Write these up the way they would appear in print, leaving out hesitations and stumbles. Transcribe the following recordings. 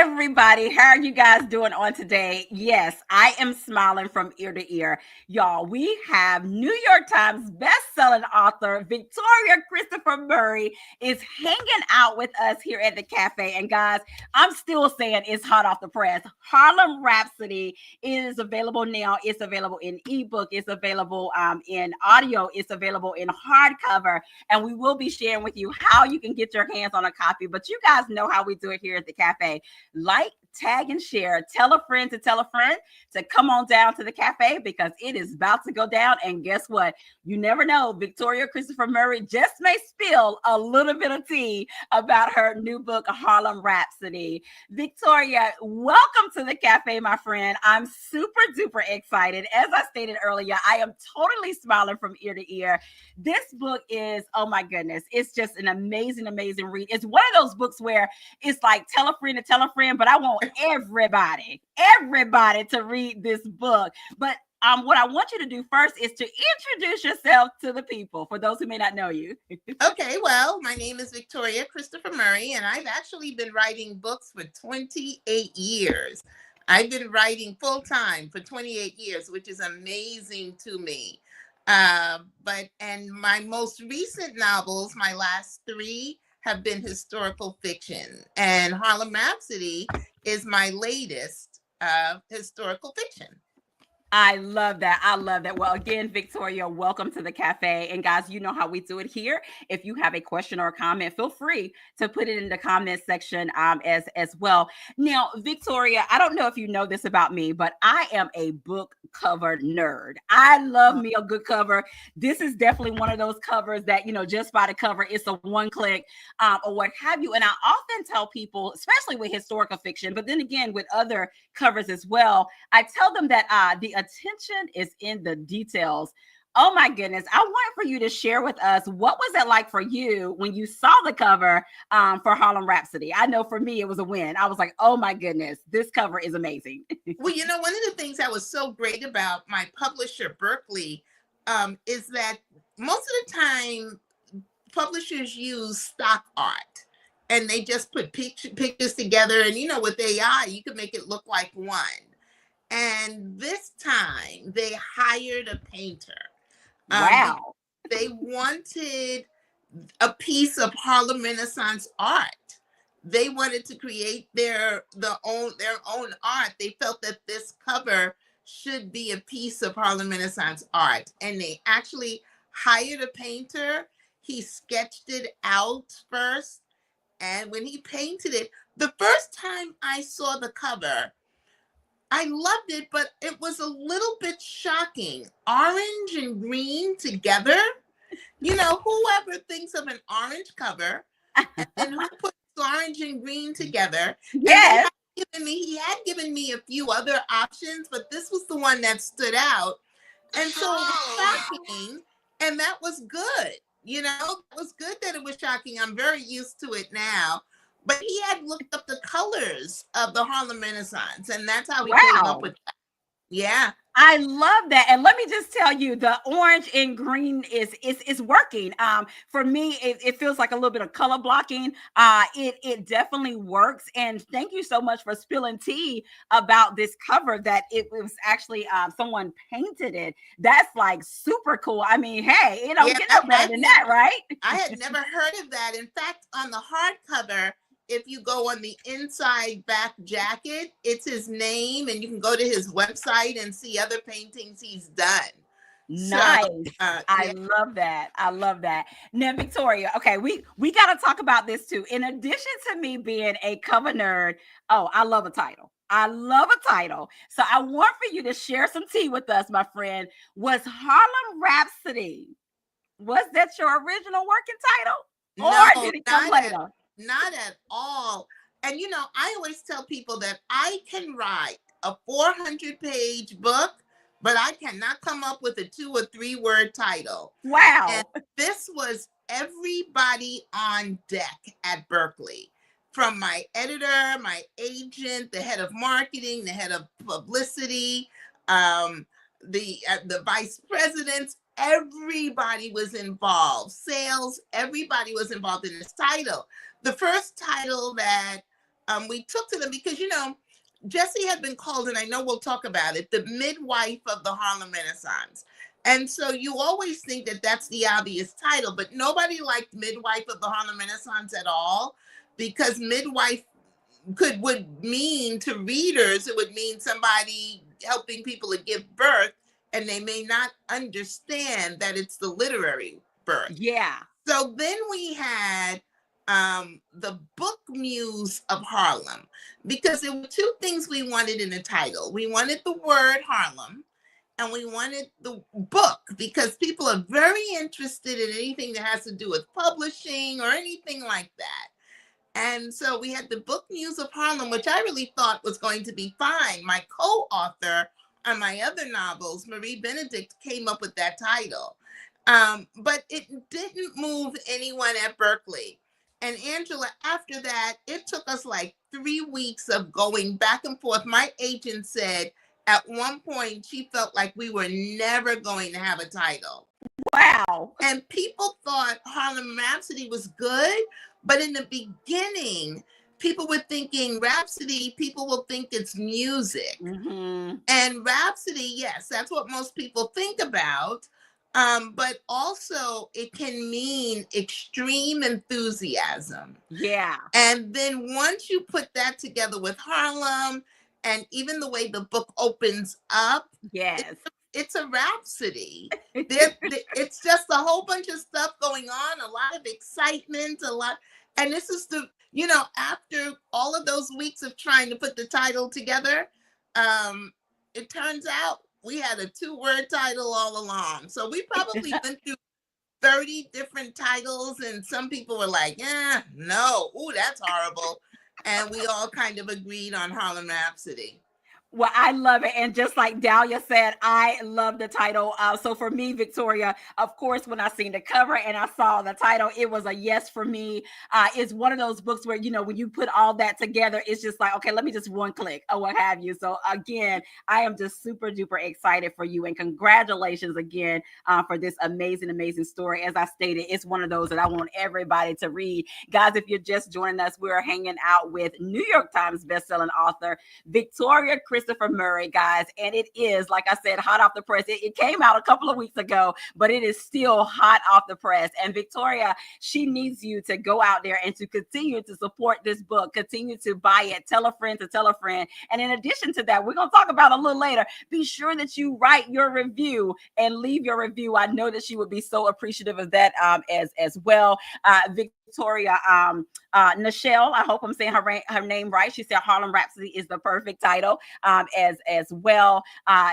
everybody. How are you guys doing on today? Yes, I am smiling from ear to ear. Y'all, we have New York Times best-selling author Victoria Christopher Murray is hanging out with us here at the cafe. And guys, I'm still saying it's hot off the press. Harlem Rhapsody is available now. It's available in ebook. It's available in audio. It's available in hardcover. And we will be sharing with you how you can get your hands on a copy. But you guys know how we do it here at the cafe. Like, tag, and share. Tell a friend to come on down to the cafe because it is about to go down. And guess what? You never know. Victoria Christopher Murray just may spill a little bit of tea about her new book, Harlem Rhapsody. Victoria, welcome to the cafe, my friend. I'm super duper excited. As I stated earlier, I am totally smiling from ear to ear. This book is, oh my goodness, it's just an amazing, amazing read. It's one of those books where it's like tell a friend to tell a friend, but I want everybody to read this book. But what I want you to do first is to introduce yourself to the people, for those who may not know you. Okay, well, my name is Victoria Christopher Murray, and I've actually been writing books for 28 years. I've been writing full time for 28 years, which is amazing to me. And my most recent novels, my last three, have been historical fiction, and Harlem Rhapsody is my latest historical fiction. I love that. I love that. Well, again, Victoria, welcome to the cafe. And guys, you know how we do it here. If you have a question or a comment, feel free to put it in the comment section as well. Now, Victoria, I don't know if you know this about me, but I am a book cover nerd. I love me a good cover. This is definitely one of those covers that, just by the cover, it's a one click or what have you. And I often tell people, especially with historical fiction, but then again, with other covers as well, I tell them that the attention is in the details. Oh my goodness. I want for you to share with us, what was it like for you when you saw the cover for Harlem Rhapsody? I know for me, it was a win. I was like, oh my goodness, this cover is amazing. Well, one of the things that was so great about my publisher, Berkeley, is that most of the time publishers use stock art and they just put pictures together. And, with AI, you can make it look like one. And this time they hired a painter. Wow. They wanted a piece of Harlem Renaissance art. They wanted to create their own art. They felt that this cover should be a piece of Harlem Renaissance art. And they actually hired a painter. He sketched it out first. And when he painted it, the first time I saw the cover, I loved it, but it was a little bit shocking. Orange and green together. Whoever thinks of an orange cover and then who puts orange and green together? Yes. And he had given me a few other options, but this was the one that stood out. And so it was shocking, and that was good. It was good that it was shocking. I'm very used to it now. But he had looked up the colors of the Harlem Renaissance, and that's how he came up with that. Yeah. I love that. And let me just tell you, the orange and green is working. For me, it feels like a little bit of color blocking. It definitely works. And thank you so much for spilling tea about this cover, that it was actually someone painted it. That's like super cool. I mean, hey, it don't get no better than that, right? I had never heard of that. In fact, on the hardcover, if you go on the inside back jacket, it's his name, and you can go to his website and see other paintings he's done. Nice. I love that. I love that. Now, Victoria, okay, we got to talk about this too. In addition to me being a cover nerd, I love a title. I love a title. So I want for you to share some tea with us, my friend. Was Harlem Rhapsody, was that your original working title? Or did it come later? Not at all. And, I always tell people that I can write a 400-page book, but I cannot come up with a 2 or 3 word title. Wow. And this was everybody on deck at Berkeley, from my editor, my agent, the head of marketing, the head of publicity, the vice presidents. Everybody was involved. Sales, everybody was involved in this title. The first title that we took to them because, Jessie had been called, and I know we'll talk about it, the midwife of the Harlem Renaissance. And so you always think that that's the obvious title, but nobody liked midwife of the Harlem Renaissance at all, because midwife would mean to readers, it would mean somebody helping people to give birth, and they may not understand that it's the literary birth. Yeah. So then we had the book muse of Harlem, because there were two things we wanted in the title. We wanted the word Harlem, and we wanted the book, because people are very interested in anything that has to do with publishing or anything like that. And so we had the book Muse of Harlem, which I really thought was going to be fine. My co-author on my other novels, Marie Benedict, came up with that title. But it didn't move anyone at Berkeley. And Angela, after that, it took us like 3 weeks of going back and forth. My agent said at one point she felt like we were never going to have a title. Wow. And people thought Harlem Rhapsody was good, but in the beginning, people were thinking Rhapsody, people will think it's music. Mm-hmm. And Rhapsody, yes, that's what most people think about. But also it can mean extreme enthusiasm. Yeah. And then once you put that together with Harlem, and even the way the book opens up, Yes. it's a rhapsody. It's just a whole bunch of stuff going on, a lot of excitement, and this is after all of those weeks of trying to put the title together, it turns out we had a 2-word title all along. So we probably went through 30 different titles, and some people were like, no, ooh, that's horrible. And we all kind of agreed on Harlem Rhapsody. Well, I love it. And just like Dahlia said, I love the title. So for me, Victoria, of course, when I seen the cover and I saw the title, it was a yes for me. It's one of those books where, when you put all that together, it's just like, okay, let me just one click or what have you. So again, I am just super duper excited for you, and congratulations again for this amazing, amazing story. As I stated, it's one of those that I want everybody to read. Guys, if you're just joining us, we're hanging out with New York Times bestselling author Victoria Christopher Murray, guys. And it is, like I said, hot off the press. It came out a couple of weeks ago, but it is still hot off the press. And Victoria, she needs you to go out there and to continue to support this book, continue to buy it, tell a friend to tell a friend. And in addition to that, we're going to talk about a little later, be sure that you write your review and leave your review. I know that she would be so appreciative of that as well. Victoria, Nichelle, I hope I'm saying her name right. She said Harlem Rhapsody is the perfect title as well.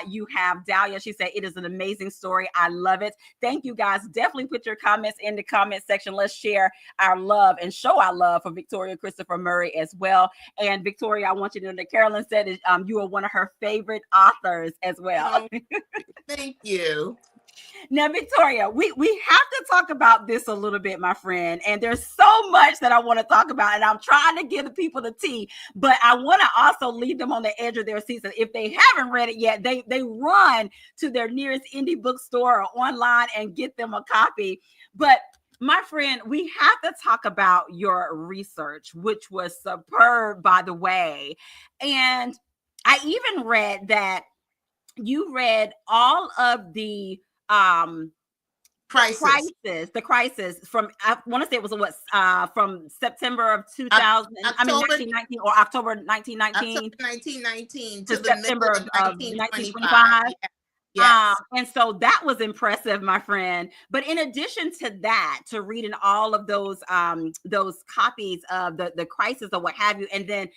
You have Dahlia. She said it is an amazing story. I love it. Thank you, guys. Definitely put your comments in the comment section. Let's share our love and show our love for Victoria Christopher Murray as well. And Victoria, I want you to know that Carolyn said you are one of her favorite authors as well. Oh, thank you. Now, Victoria, we have to talk about this a little bit, my friend. And there's so much that I want to talk about, and I'm trying to give the people the tea, but I want to also leave them on the edge of their seats. If they haven't read it yet, they run to their nearest indie bookstore or online and get them a copy. But my friend, we have to talk about your research, which was superb, by the way. And I even read that you read all of the crisis from, I want to say it was from September of 2000, October, 1919, or October 1919, October 1919 to the September middle of 1925. Yes. And so that was impressive, my friend. But in addition to that, to reading all of those copies of the crisis or what have you, and then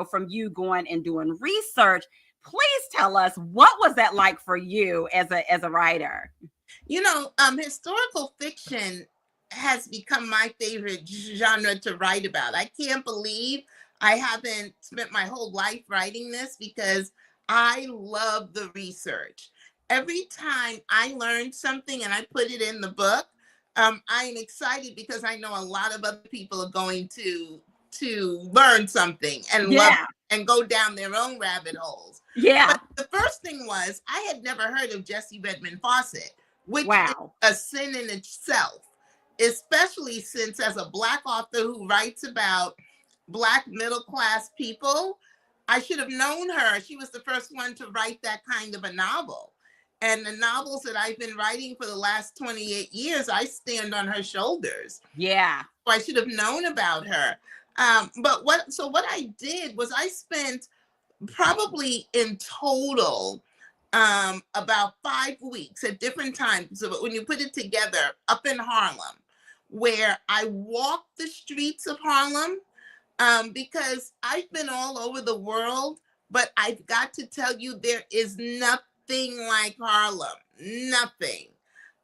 from you going and doing research, please tell us, what was that like for you as a writer? Historical fiction has become my favorite genre to write about. I can't believe I haven't spent my whole life writing this, because I love the research. Every time I learn something and I put it in the book, I'm excited, because I know a lot of other people are going to learn something and love and go down their own rabbit holes. Yeah. But the first thing was, I had never heard of Jessie Redmond Fawcett, which is a sin in itself, especially since, as a Black author who writes about Black middle class people. I should have known her. She was the first one to write that kind of a novel. And the novels that I've been writing for the last 28 years, I stand on her shoulders. Yeah. So I should have known about her. So what I did was I spent probably in total about 5 weeks at different times. So when you put it together, up in Harlem, where I walked the streets of Harlem, because I've been all over the world, but I've got to tell you, there is nothing like Harlem. Nothing.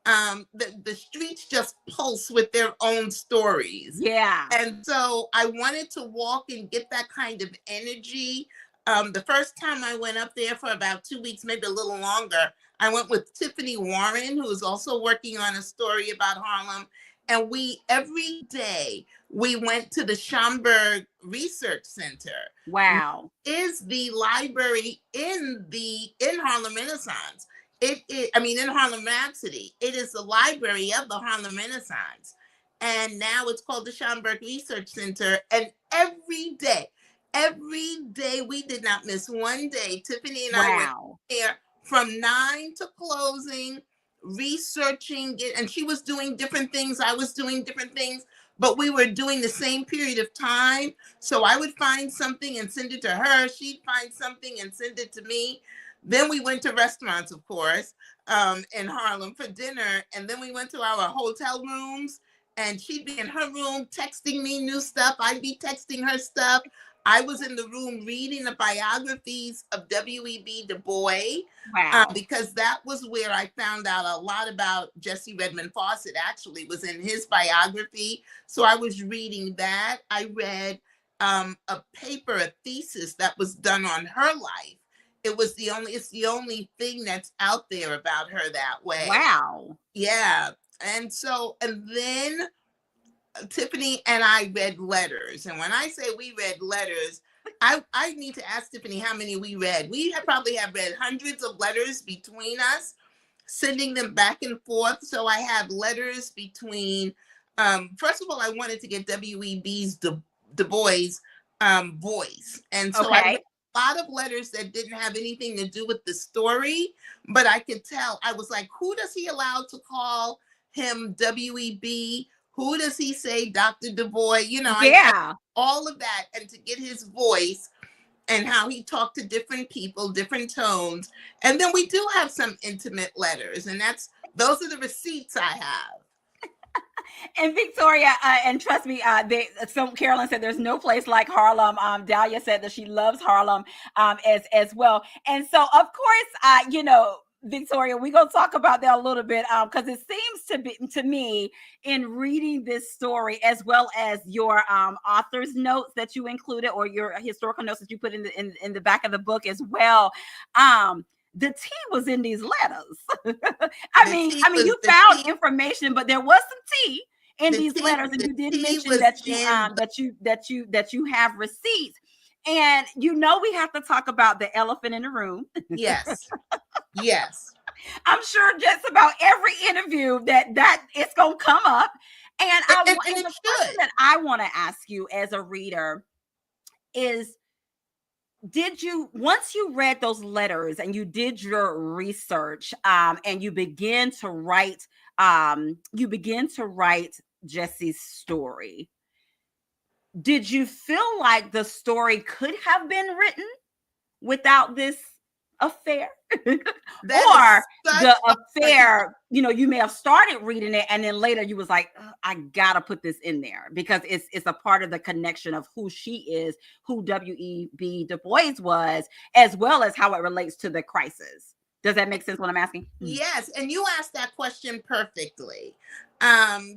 The streets just pulse with their own stories. Yeah. And so I wanted to walk and get that kind of energy. The first time I went up there for about 2 weeks, maybe a little longer, I went with Tiffany Warren, who is also working on a story about Harlem. And every day, we went to the Schomburg Research Center. Wow. Is the library in Harlem Renaissance. In Harlem Rhapsody. It is the library of the Harlem Renaissance. And now it's called the Schomburg Research Center. And every day, we did not miss one day. Tiffany and I were Wow. there from 9 to closing, researching it. And she was doing different things. I was doing different things. But we were doing the same period of time. So I would find something and send it to her. She'd find something and send it to me. Then we went to restaurants, of course, in Harlem for dinner. And then we went to our hotel rooms, and she'd be in her room texting me new stuff. I'd be texting her stuff. I was in the room reading the biographies of W.E.B. Du Bois, Wow. because that was where I found out a lot about Jesse Redmond Fawcett. Actually was in his biography. So I was reading that. I read a thesis that was done on her life. It's the only thing that's out there about her that way. Wow. Yeah. And then Tiffany and I read letters. And when I say we read letters, I need to ask Tiffany how many we read. We probably have read hundreds of letters between us, sending them back and forth. So I have letters between, first of all, I wanted to get W.E.B.'s Du Bois voice. And so I read a lot of letters that didn't have anything to do with the story, but I could tell. I was like, who does he allow to call him W.E.B.? Who does he say Dr. Du Bois? Yeah. All of that, and to get his voice and how he talked to different people, different tones. And then we do have some intimate letters, and those are the receipts I have. And Victoria, and trust me, Carolyn said there's no place like Harlem. Dahlia said that she loves Harlem as well. And so, of course, Victoria, we're going to talk about that a little bit because it seems to me in reading this story, as well as your author's notes that you included, or your historical notes that you put in the back of the book as well. The tea was in these letters. I mean, you found information, but there was some tea in these letters, and you did mention that you have receipts. And we have to talk about the elephant in the room. Yes. Yes. I'm sure just about every interview that it's gonna come up. And the question that I want to ask you as a reader is, once you read those letters and you did your research, and you begin to write Jesse's story, did you feel like the story could have been written without this affair? Or the affair, you may have started reading it and then later you was like, I gotta put this in there because it's a part of the connection of who she is, who W.E.B. Du Bois was, as well as how it relates to the crisis. Does that make sense what I'm asking? Yes, and you asked that question perfectly.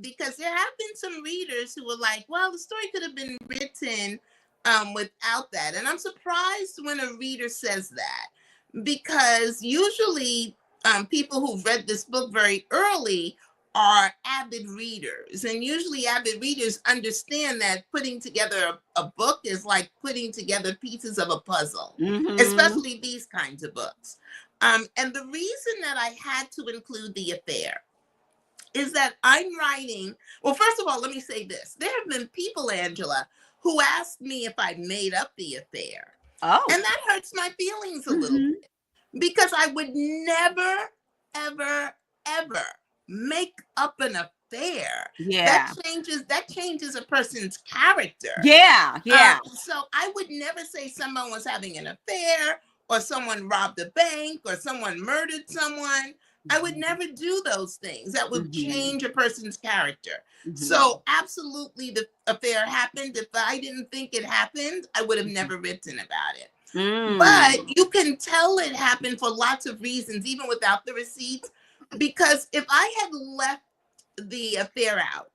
Because there have been some readers who were like, well, the story could have been written without that. And I'm surprised when a reader says that, because usually people who've read this book very early are avid readers. And usually avid readers understand that putting together a book is like putting together pieces of a puzzle, especially these kinds of books. And the reason that I had to include the affair is that I'm writing. Well, first of all, let me say this. There have been people, Angela, who asked me if I made up the affair. Oh. And that hurts my feelings a little Hmm. bit because I would never, ever, ever make up an affair. Yeah. That changes a person's character. Yeah. Yeah. So I would never say someone was having an affair or someone robbed a bank or someone murdered someone. I would Mhm. never do those things. That would Mhm. change a person's character. Mhm. So absolutely the affair happened. If I didn't think it happened, I would have Mhm. never written about it. But Mm. you can tell it happened for lots of reasons, even without the receipts. Because if I had left the affair out,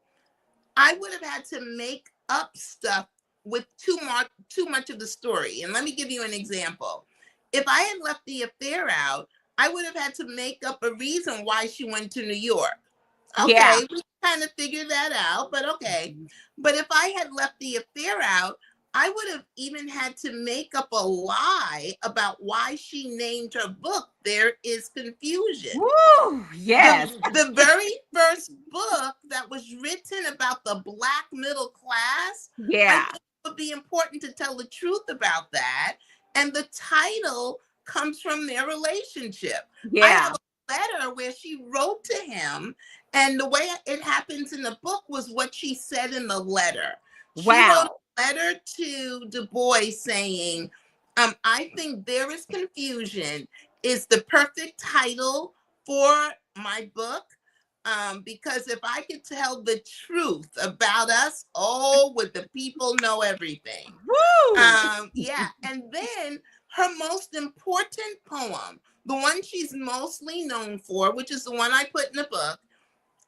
I would have had to make up stuff with too much of the story. And let me give you an example. If I had left the affair out, I would have had to make up a reason why she went to New York. Yeah. Okay, we kind of figured that out, but okay. Mhm. But if I had left the affair out, I would have even had to make up a lie about why she named her book There Is Confusion. Woo! Yes. The very first book that was written about the black middle class, I Yeah. think it would be important to tell the truth about that. And the title comes from their relationship. I have Yeah. a letter where she wrote to him, and the way it happens in the book was what she said in the letter. She wrote Wow. a letter to Du Bois saying, I think There Is Confusion is the perfect title for my book, because if I could tell the truth about us, oh, would the people know everything? Woo! Yeah, and then her most important poem, the one she's mostly known for, which is the one I put in the book,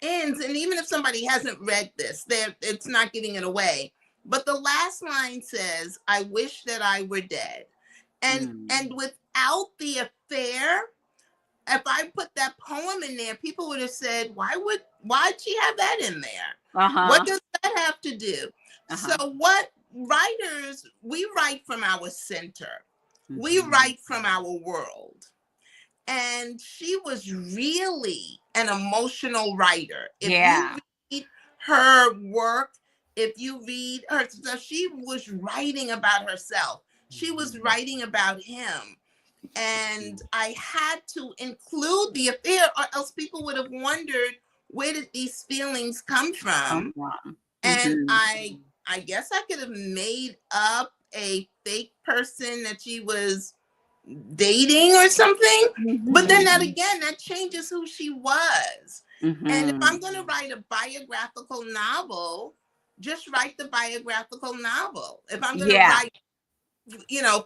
ends, and even if somebody hasn't read this, it's not giving it away. But the last line says, "I wish that I were dead," and Mm. without the affair, if I put that poem in there, people would have said, why'd she have that in there? What Uh-huh. does that have to do? So Uh-huh. what writers, we write from our center. We Mhm. write from our world. And she was really an emotional writer. If you Yeah. read her work, if you read her stuff, she was writing about herself. She was Mhm. writing about him, Mhm. and I had to include the affair, or else people would have wondered, where did these feelings come Come from? from. And Mhm. I guess I could have made up a fake person that she was dating or something. But then that Mhm. again, that changes who she was. And if I'm Mhm. going to write a biographical novel, just write the biographical novel. If I'm going to Yeah. write,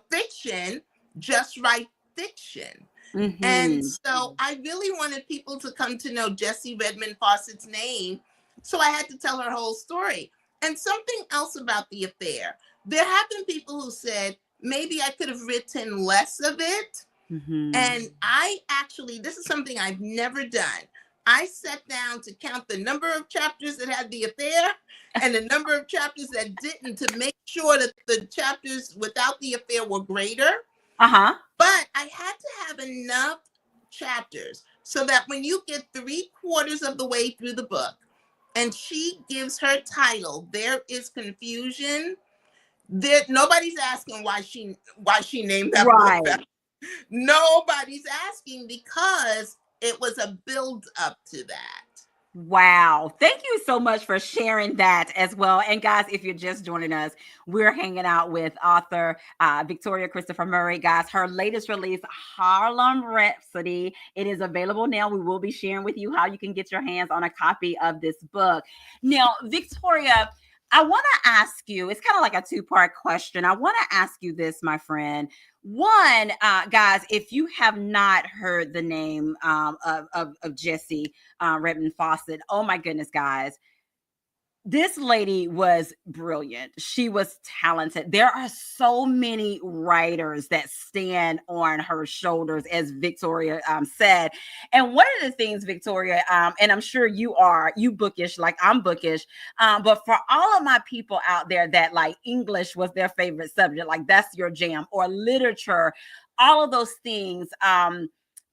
fiction, just write fiction. And Mhm. so I really wanted people to come to know Jessie Redmond Fawcett's name. So I had to tell her whole story. And something else about the affair. There have been people who said maybe I could have written less of it. Mhm. And I actually, this is something I've never done. I sat down to count the number of chapters that had the affair and the number of chapters that didn't, to make sure that the chapters without the affair were greater. Uh-huh. But I had to have enough chapters so that when you get 3/4 of the way through the book and she gives her title, There Is Confusion, there nobody's asking why she named that book that. Right. Nobody's asking, because it was a build up to that. Wow. Thank you so much for sharing that as well. And guys, if you're just joining us, we're hanging out with author Victoria Christopher Murray. Guys, her latest release, Harlem Rhapsody. It is available now. We will be sharing with you how you can get your hands on a copy of this book. Now, Victoria, I want to ask you, it's kind of like a two-part question. I want to ask you this, my friend. One, guys, if you have not heard the name of Jessie Redmond Fawcett. Oh my goodness, guys. This lady was brilliant. She was talented. There are so many writers that stand on her shoulders, as Victoria said. And one of the things, Victoria, and I'm sure you bookish like I'm bookish, but for all of my people out there that like English was their favorite subject, like that's your jam, or literature, all of those things.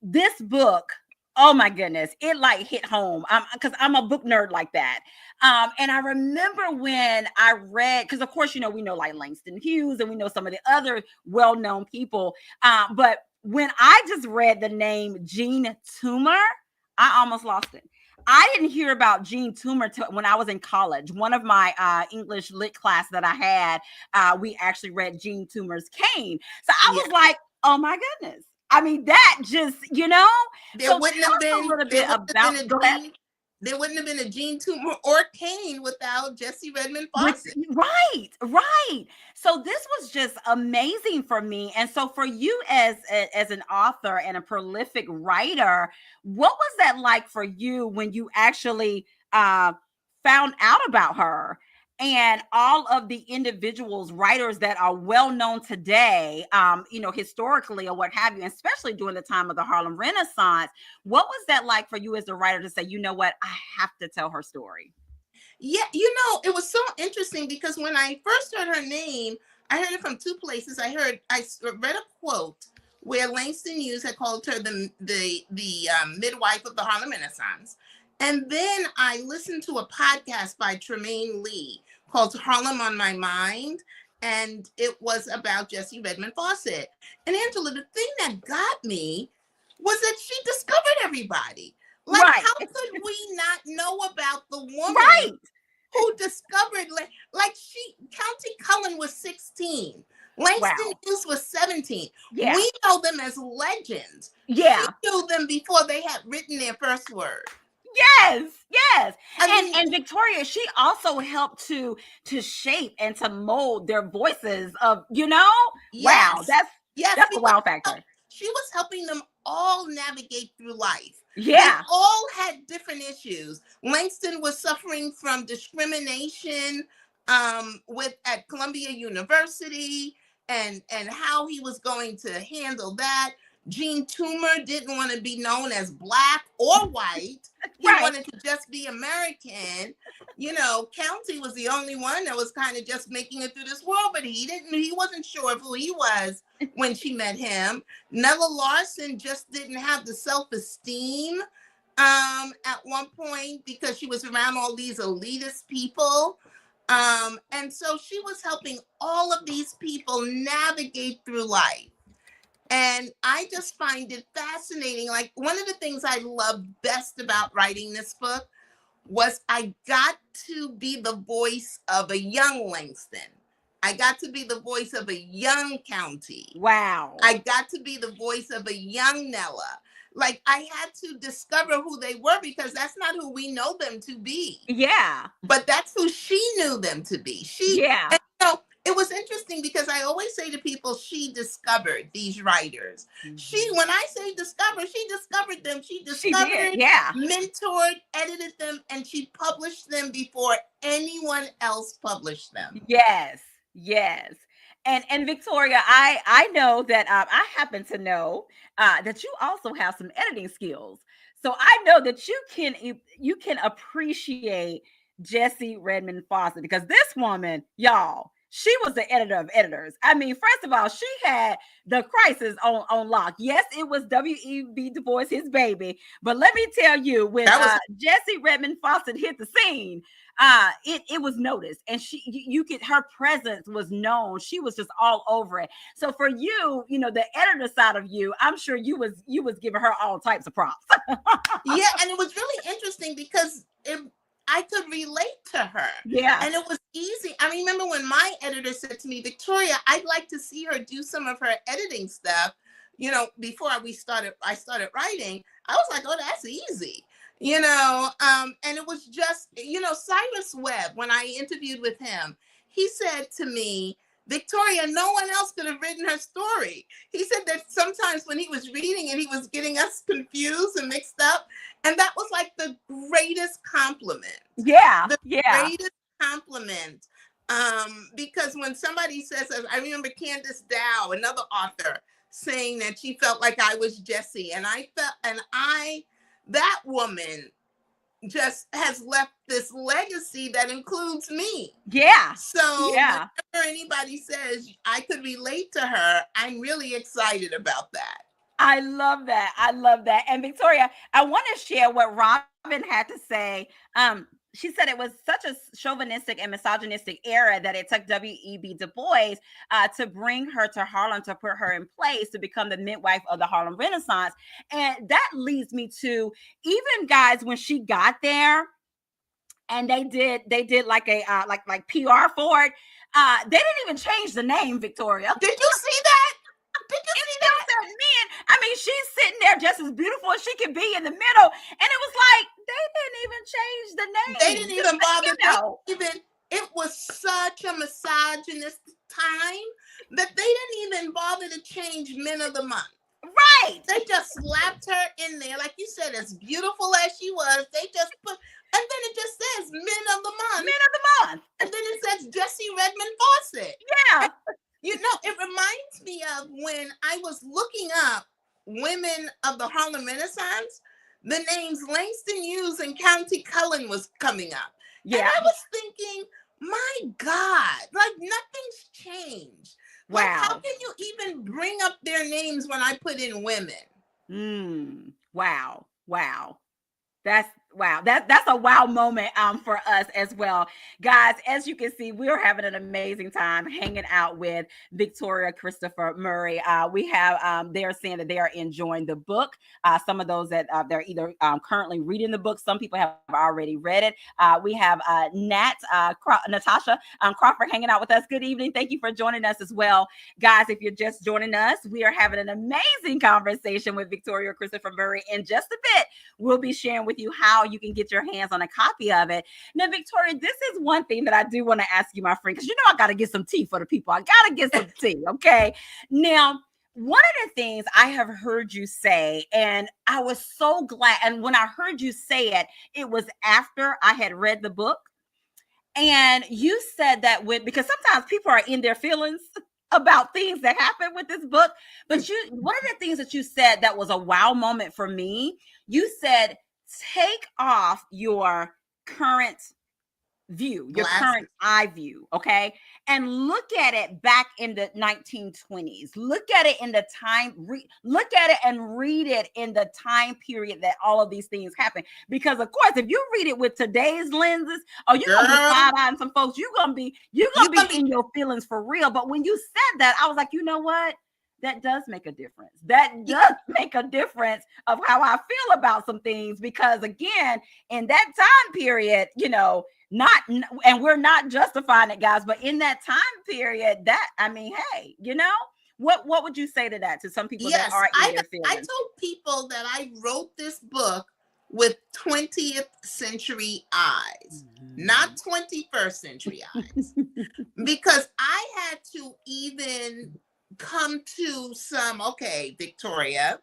This book Oh my goodness, it like hit home. Because I'm a book nerd like that. And I remember when I read, because of course, we know like Langston Hughes and we know some of the other well-known people. But when I just read the name Jean Toomer, I almost lost it. I didn't hear about Jean Toomer when I was in college. One of my English lit class that I had, we actually read Jean Toomer's Cane. So I Yeah. was like, oh my goodness. I mean, that just, There so wouldn't tell have us a been little there bit wouldn't have about, been a go ahead. Gene there wouldn't have been a Gene Tumor or Kane without Jesse Redmond With Fawcett. right, right. So this was just amazing for me. And so for you as an author and a prolific writer, what was that like for you when you actually found out about her and all of the individuals, writers that are well known today, historically or what have you, especially during the time of the Harlem Renaissance? What was that like for you as a writer to say, you know what, I have to tell her story? Yeah, it was so interesting because when I first heard her name, I heard it from two places. I read a quote where Langston Hughes had called her the midwife of the Harlem Renaissance, and then I listened to a podcast by Tremaine Lee called Harlem on My Mind, and it was about Jesse Redmond Fawcett. And Angela, the thing that got me was that she discovered everybody. Like, Right, how could we not know about the woman right. who discovered like she County Cullen was 16. Langston Wow. Hughes was 17. Yeah. We know them as legends. She Yeah. knew them before they had written their first word. Yes. Yes. I And mean, Victoria, she also helped to shape and to mold their voices of, wow, yes, that's yes, that's a because wow factor. she was helping them all navigate through life. They Yeah. all had different issues. Langston was suffering from discrimination with at Columbia University, and how he was going to handle that. Gene Toomer didn't want to be known as black or white. He Right. wanted to just be American. County was the only one that was kind of just making it through this world, but he wasn't sure of who he was when she met him. Nella Larson just didn't have the self-esteem at one point because she was around all these elitist people. And so she was helping all of these people navigate through life. And I just find it fascinating. Like, one of the things I loved best about writing this book was I got to be the voice of a young Langston. I got to be the voice of a young County. Wow. I got to be the voice of a young Nella. Like, I had to discover who they were because that's not who we know them to be. Yeah. But that's who she knew them to be. Yeah. And it was interesting because I always say to people, she discovered these writers. Mhm. When I say discover, she discovered them. She She did. discovered, Yeah. mentored, edited them, and she published them before anyone else published them. Yes, yes. And Victoria, I know that I happen to know that you also have some editing skills. So I know that you can appreciate Jessie Redmond Fawcett because this woman, y'all, she was the editor of editors. I mean, first of all, she had the crisis on lock. Yes, it was W.E.B. Du Bois, his baby. But let me tell you, when That was Jessie Redmond Fawcett hit the scene, it was noticed, and you could, her presence was known. She was just all over it. So for you, the editor side of you, I'm sure you was giving her all types of props. Yeah, and it was really interesting because I could relate to her. Yeah. And it was easy. I remember when my editor said to me, Victoria, I'd like to see her do some of her editing stuff. Before I started writing, I was like, oh, that's easy. And it was just, Cyrus Webb, when I interviewed with him, he said to me, Victoria, no one else could have written her story. He said that sometimes when he was reading it, he was getting us confused and mixed up. And that was like the greatest compliment. Yeah. The Yeah. greatest compliment. Because when somebody says, I remember Candace Dow, another author, saying that she felt like I was Jessie. That woman just has left this legacy that includes me. Yeah. So Yeah. whenever anybody says I could relate to her, I'm really excited about that. I love that. I love that. And Victoria, I want to share what Robin had to say. She said it was such a chauvinistic and misogynistic era that it took W.E.B. Du Bois to bring her to Harlem, to put her in place to become the midwife of the Harlem Renaissance. And that leads me to, even guys, when she got there, and they did like a like PR for it. They didn't even change the name, Victoria. Did you see that? Did you It see still that? said men. I mean, she's sitting there just as beautiful as she can be in the middle, and it was like they didn't even change the They name. didn't Just even let bother. you They know, even it was such a misogynist time that they didn't even bother to change Men of the Month. right? They just slapped her in there, like you said, as beautiful as she was. They just put, and then it just says Men of the Month, Men of the month. and then it says Jesse Redmond Fawcett. Yeah, You know, it reminds me of when I was looking up women of the Harlem Renaissance, the names Langston Hughes and County Cullen was coming up. And yeah. I was thinking, my God, like nothing's changed. Like, how Wow. can you even bring up their names when I put in women? Wow. Wow. That's wow. That's a wow moment for us as well. Guys, as you can see, we're having an amazing time hanging out with Victoria Christopher Murray. We have they're saying that they are enjoying the book. Some of those that they're either currently reading the book, some people have already read it. We have Natasha Crawford hanging out with us. Good evening. Thank you for joining us as well. Guys, if you're just joining us, we are having an amazing conversation with Victoria Christopher Murray. In just a bit, we'll be sharing with you how you can get your hands on a copy of it. Now, Victoria, this is one thing that I do want to ask you, my friend, because you know I got to get some tea for the people. I got to get some tea, okay? Now, one of the things I have heard you say, and I was so glad, and when I heard you say it, it was after I had read the book. And you said that with, because sometimes people are in their feelings about things that happen with this book. But you, one of the things that you said that was a wow moment for me, you said, take off your current view, your Glasses. current eye view, okay? And look at it back in the 1920s. Look at it in the time, look at it and read it in the time period that all of these things happen. Because of course, if you read it with today's lenses, oh, you're gonna be Girl, side-eyeing some folks. You're you gonna be gonna be in your feelings for real. But when you said that, I was like, you know what? That does make a difference. That does make a difference of how I feel about some things. Because again, in that time period, not, and we're not justifying it, guys, but in that time period, that, I mean, hey, what would you say to that, to some people that yes. are in their I feelings? told people that I wrote this book with 20th century eyes, not 21st century eyes, because I had to even come to some, okay, Victoria,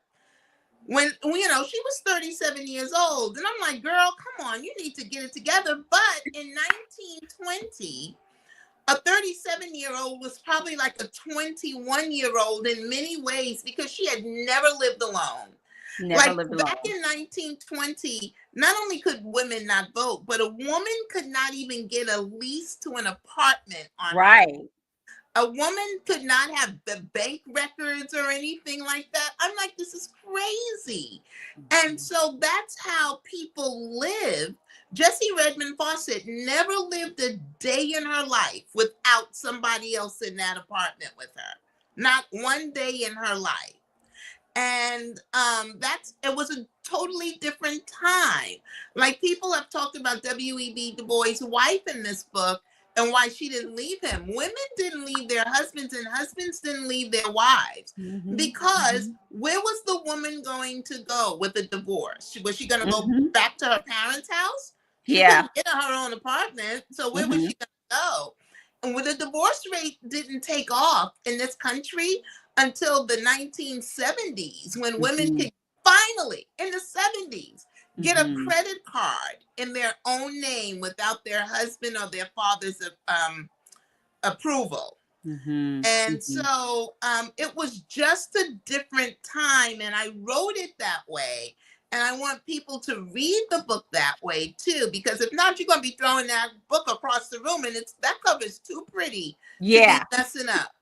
when she was 37 years old, and I'm like, girl, come on, you need to get it together. But in 1920, a 37-year-old was probably like a 21-year-old in many ways, because she had never lived alone. Never Like lived back alone. in 1920, not only could women not vote, but a woman could not even get a lease to an apartment on her. Right. A woman could not have the bank records or anything like that. I'm like, this is crazy. And so that's how people live. Jessie Redmond Fawcett never lived a day in her life without somebody else in that apartment with her. Not one day in her life. And it was a totally different time. Like, people have talked about W.E.B. Du Bois' wife in this book and why she didn't leave him. Women didn't leave their husbands, and husbands didn't leave their wives, because where was the woman going to go with a divorce? Was she going to go Mm-hmm. back to her parents' house? She Yeah. couldn't get her own apartment, so where was Mm-hmm. she going to go? And when the divorce rate didn't take off in this country until the 1970s, when women Mm-hmm. could finally, in the 70s, get a Mm-hmm. credit card in their own name without their husband or their father's approval. Mm-hmm. And Mm-hmm. so it was just a different time, and I wrote it that way. And I want people to read the book that way too, because if not, you're going to be throwing that book across the room, and that cover is too pretty to be Yeah. messing up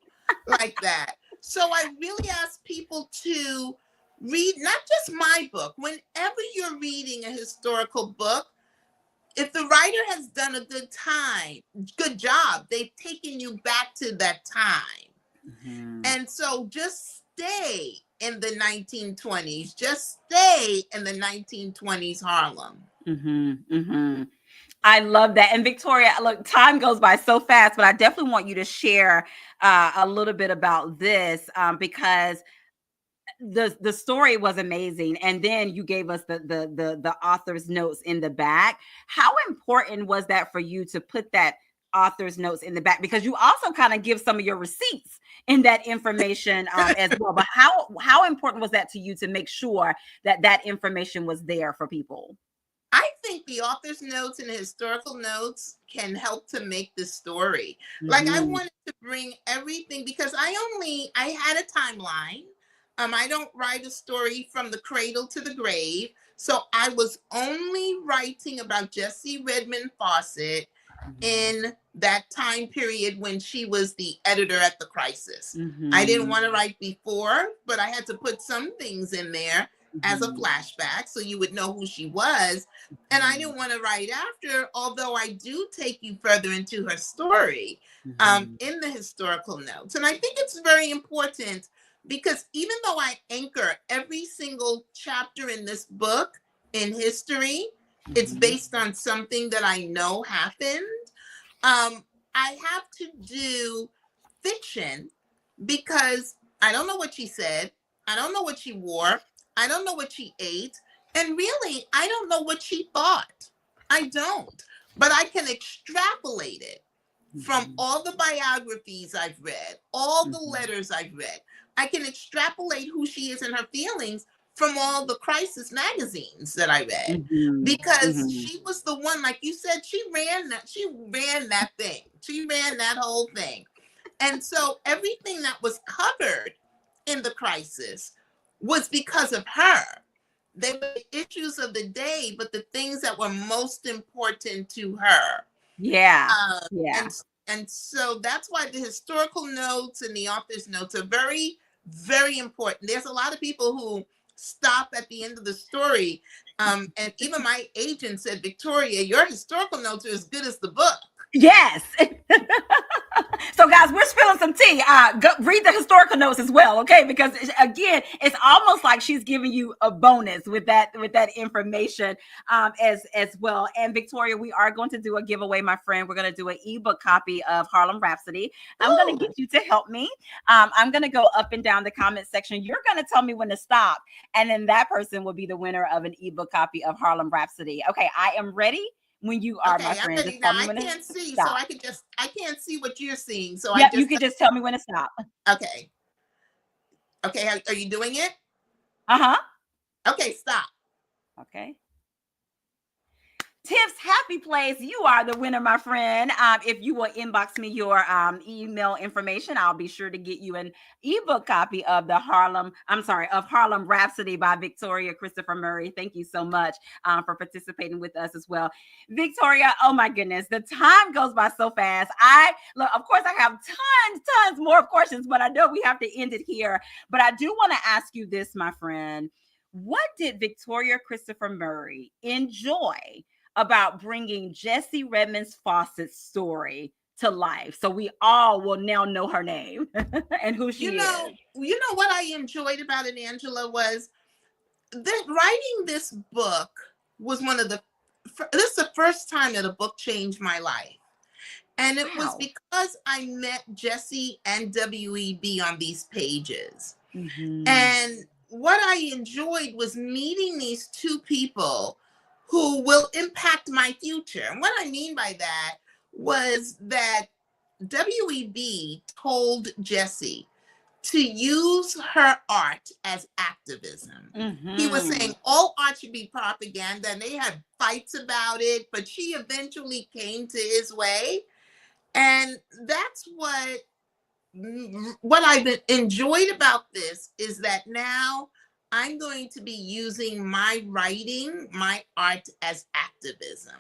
like that. So I really ask people to read not just my book. Whenever you're reading a historical book, if the writer has done a good job, they've taken you back to that time. Mhm. And so just stay in the 1920s. Just stay in the 1920s Harlem. Mhm. Mhm. I love that. And Victoria, look, time goes by so fast, but I definitely want you to share a little bit about this because the story was amazing, and then you gave us the author's notes in the back. How important was that for you to put that author's notes in the back, because you also kind of give some of your receipts in that information as well? But how important was that to you to make sure that that information was there for people? I think the author's notes and the historical notes can help to make the story. Like I Hmm. wanted to bring everything because I had a timeline. I don't write a story from the cradle to the grave. So I was only writing about Jessie Redmond Fawcett in that time period when she was the editor at the Crisis. I didn't Hmm. want to write before, but I had to put some things in there as a Hmm. flashback so you would know who she was. And I Hmm. didn't want to write after, although I do take you further into her story Hmm. in the historical notes. And I think it's very important because even though I anchor every single chapter in this book in history, it's Hmm. based on something that I know happened. Um, I have to do fiction because I don't know what she said. I don't know what she wore. I don't know what she ate. And really, I don't know what she thought. I don't. But I can extrapolate it from Hmm. all the biographies I've read, all the Hmm. letters I've read. I can extrapolate who she is and her feelings from all the crisis magazines that I read Hmm. because Hmm. she was the one, like you said, she ran that thing. She ran that whole thing. And so everything that was covered in the crisis was because of her. They were the issues of the day, but the things that were most important to her. Yeah. Uh, Yeah. and and so that's why the historical notes and the author's notes are very, very important. There's a lot of people who stop at the end of the story. And even my agent said, Victoria, your historical notes are as good as the book. Yes. So, guys, we're spilling some tea. Go read the historical notes as well, okay? Because again, it's almost like she's giving you a bonus with that information as well. And Victoria, we are going to do a giveaway, my friend. We're going to do an ebook copy of Harlem Rhapsody. I'm going to Ooh, get you to help me. I'm going to go up and down the comment section. You're going to tell me when to stop, and then that person will be the winner of an ebook copy of Harlem Rhapsody. Okay, I am ready when you are, my okay, I'm friend. Just ready tell now. me I when to can't see, so stop. I can't see what you're seeing. So I Yep, you just can just tell me when to stop. okay. Okay, are you doing it? Uh-huh. Okay, stop. Okay. Tips Happy Place, you are the winner, my friend. If you will inbox me your email information, I'll be sure to get you an ebook copy of of Harlem Rhapsody by Victoria Christopher Murray. Thank you so much for participating with us as well. Victoria, oh my goodness, the time goes by so fast. I look, of course, I have tons more questions, but I know we have to end it here. But I do want to ask you this, my friend. What did Victoria Christopher Murray enjoy about bringing Jessie Redmond's Fawcett's story to life, so we all will now know her name and who she is? You know what I enjoyed about it, Angela, was that writing this book was one of the this is the first time that a book changed my life. And it was Wow. because I met Jesse and WEB on these pages. Hmm. And what I enjoyed was meeting these two people who will impact my future. And what I mean by that was that WEB told Jesse to use her art as activism. He was Hmm. saying all art should be propaganda, and they had fights about it, but she eventually came to his way. And that's what I've enjoyed about this is that now I'm going to be using my writing, my art as activism.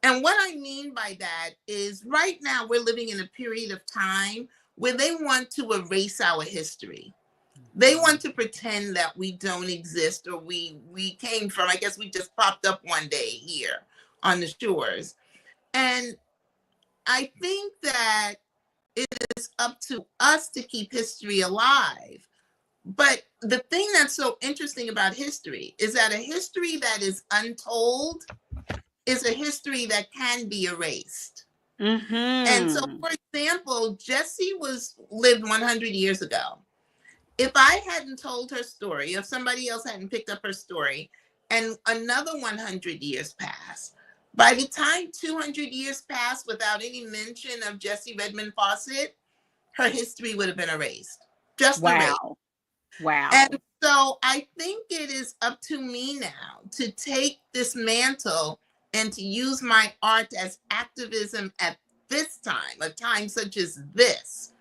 And what I mean by that is right now we're living in a period of time where they want to erase our history. They want to pretend that we don't exist, or we came from, I guess we just popped up one day here on the shores. And I think that it is up to us to keep history alive. But the thing that's so interesting about history is that a history that is untold is a history that can be erased. And so, Mm-hmm. for example, Jessie was lived 100 years ago. If I hadn't told her story, if somebody else hadn't picked up her story, and another 100 years passed, by the time 200 years passed without any mention of Jessie Redmond Fawcett, her history would have been erased, just erased. Wow. And Wow. so I think it is up to me now to take this mantle and to use my art as activism at this time, a time such as this,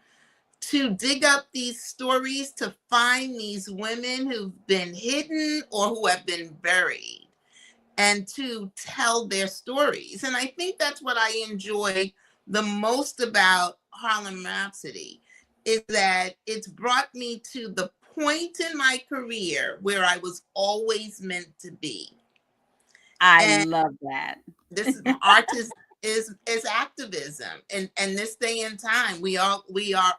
to dig up these stories, to find these women who've been hidden or who have been buried, and to tell their stories. And I think that's what I enjoy the most about Harlem Rhapsody, is that it's brought me to the point in my career where I was always meant to be. I And love that. this is art is activism. And this day and time, we are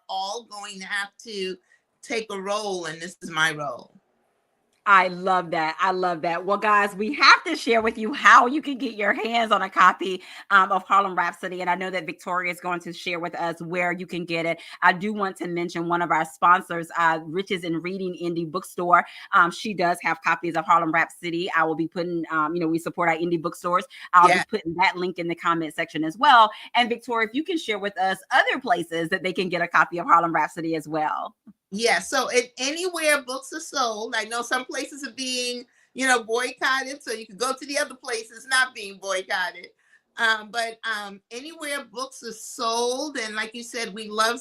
all going to have to take a role, and this is my role. I love that. I love that. Well, guys, we have to share with you how you can get your hands on a copy of Harlem Rhapsody. And I know that Victoria is going to share with us where you can get it. I do want to mention one of our sponsors, Riches and Reading Indie Bookstore. She does have copies of Harlem Rhapsody. I will be putting, we support our indie bookstores. I'll be Yeah. putting that link in the comment section as well. And Victoria, if you can share with us other places that they can get a copy of Harlem Rhapsody as well. Yeah, so anywhere books are sold, I know some places are being, boycotted, so you can go to the other places not being boycotted. But anywhere books are sold, and like you said, we love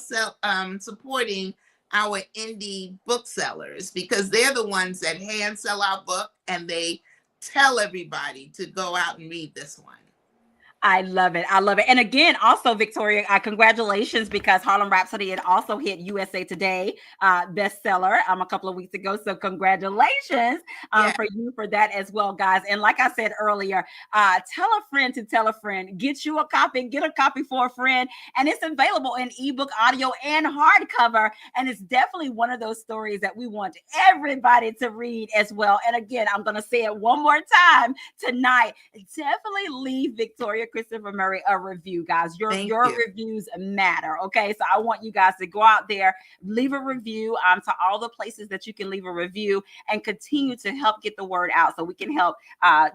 supporting our indie booksellers, because they're the ones that hand sell our book, and they tell everybody to go out and read this one. I love it. I love it. And again, also, Victoria, congratulations, because Harlem Rhapsody had also hit USA Today bestseller a couple of weeks ago. So congratulations Yeah. for you for that as well, guys. And like I said earlier, tell a friend to tell a friend. Get you a copy, get a copy for a friend. And it's available in ebook, audio, and hardcover. And it's definitely one of those stories that we want everybody to read as well. And again, I'm going to say it one more time tonight. Definitely leave Victoria Christopher Murray a review, guys. Thank Your you. reviews matter. Okay. So I want you guys to go out there, leave a review to all the places that you can leave a review, and continue to help get the word out so we can help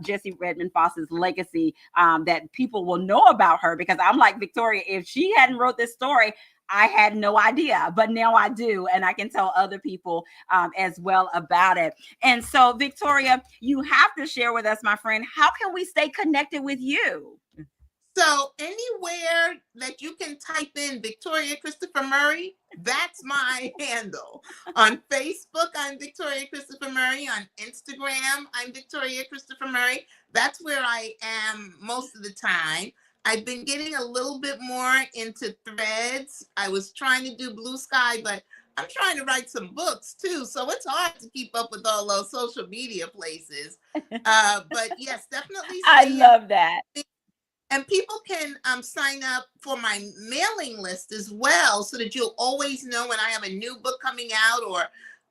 Jessie Redmond Fawcett's legacy, that people will know about her. Because I'm like Victoria, if she hadn't wrote this story, I had no idea, but now I do, and I can tell other people as well about it. And so, Victoria, you have to share with us, my friend, how can we stay connected with you? So anywhere that you can type in Victoria Christopher Murray, that's my handle. On Facebook, I'm Victoria Christopher Murray. On Instagram, I'm Victoria Christopher Murray. That's where I am most of the time. I've been getting a little bit more into Threads. I was trying to do Blue Sky, but I'm trying to write some books too. So it's hard to keep up with all those social media places. But yes, definitely I stay in. love that. And people can sign up for my mailing list as well, so that you'll always know when I have a new book coming out, or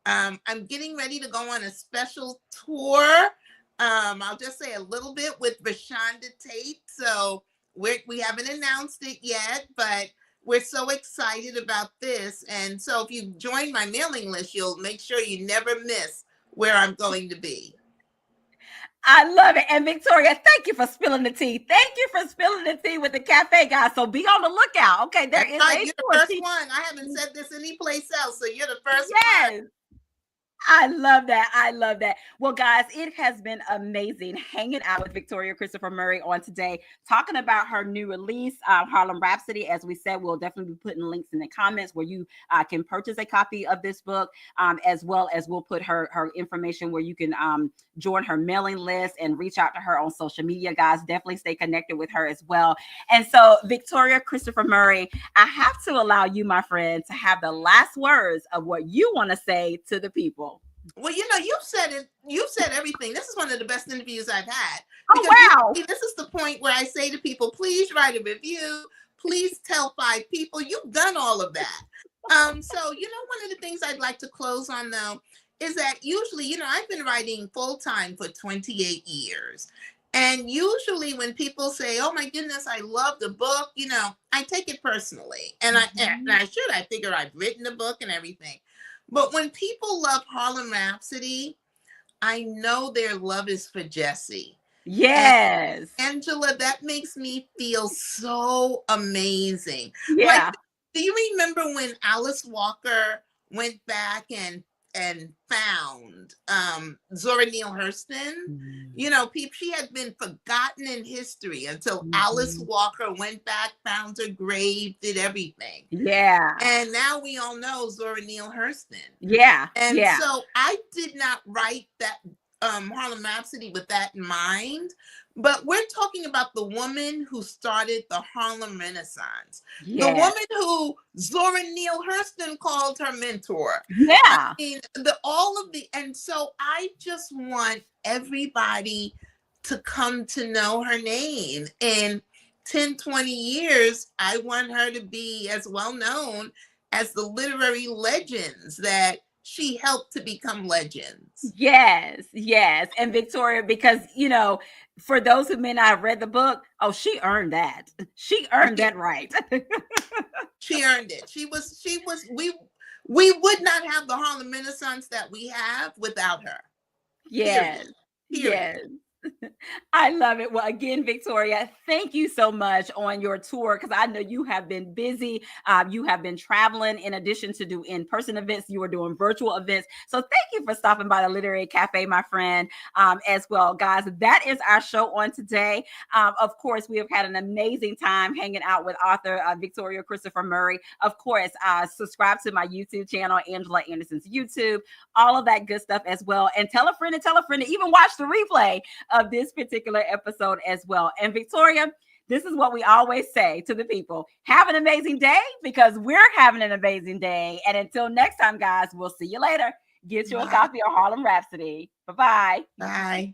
I'm getting ready to go on a special tour. I'll just say a little bit with Rashonda Tate. So we haven't announced it yet, but we're so excited about this. And so if you join my mailing list, you'll make sure you never miss where I'm going to be. I love it. And Victoria, thank you for spilling the tea. Thank you for spilling the tea with the cafe, guys. So be on the lookout. Okay, there That's is right. a You're the tour first tea. one. I haven't said this any place else, so you're the first one. Yes. I love that. I love that. Well, guys, it has been amazing hanging out with Victoria Christopher Murray on today, talking about her new release, Harlem Rhapsody. As we said, we'll definitely be putting links in the comments where you can purchase a copy of this book, as well as we'll put her information where you can join her mailing list and reach out to her on social media. Guys, definitely stay connected with her as well. And so, Victoria Christopher Murray, I have to allow you, my friend, to have the last words of what you want to say to the people. Well, you've said it. You've said everything. This is one of the best interviews I've had Oh, because wow. usually this is the point where I say to people, please write a review. Please tell 5 people. You've done all of that. So, one of the things I'd like to close on though is that usually, I've been writing full time for 28 years. And usually when people say, oh my goodness, I love the book, I take it personally. And I figure I've written the book and everything. But when people love Harlem Rhapsody, I know their love is for Jesse. And Yes. Angela, that makes me feel so amazing. Like, Yeah. do you remember when Alice Walker went back and found Zora Neale Hurston? She had been forgotten in history until Alice Mhm. Walker went back, found her grave, did everything. Yeah. And now we all know Zora Neale Hurston. Yeah. And Yeah. so I did not write that Harlem Rhapsody with that in mind, but we're talking about the woman who started the Harlem Renaissance, the Yes. woman who Zora Neale Hurston called her mentor. I Yeah. mean, and so I just want everybody to come to know her name. In 10, 20 years, I want her to be as well known as the literary legends that she helped to become legends. Yes, yes. And Victoria, because, for those who may not have read the book, oh, she earned that. She earned She, that right. she earned it. We would not have the Harlem Renaissance that we have without her. Yes, Period. Period. yes. I love it. Well, again, Victoria, thank you so much on your tour because I know you have been busy. You have been traveling in addition to do in-person events. You are doing virtual events. So thank you for stopping by the Literary Cafe, my friend, as well. Guys, that is our show on today. Of course, we have had an amazing time hanging out with author Victoria Christopher Murray. Of course, subscribe to my YouTube channel, Angela Anderson's YouTube, all of that good stuff as well. And tell a friend to even watch the replay of this particular episode as well. And Victoria, this is what we always say to the people. Have an amazing day because we're having an amazing day. And until next time, guys, we'll see you later. Get you a Bye. copy of Harlem Rhapsody. Bye-bye. Bye.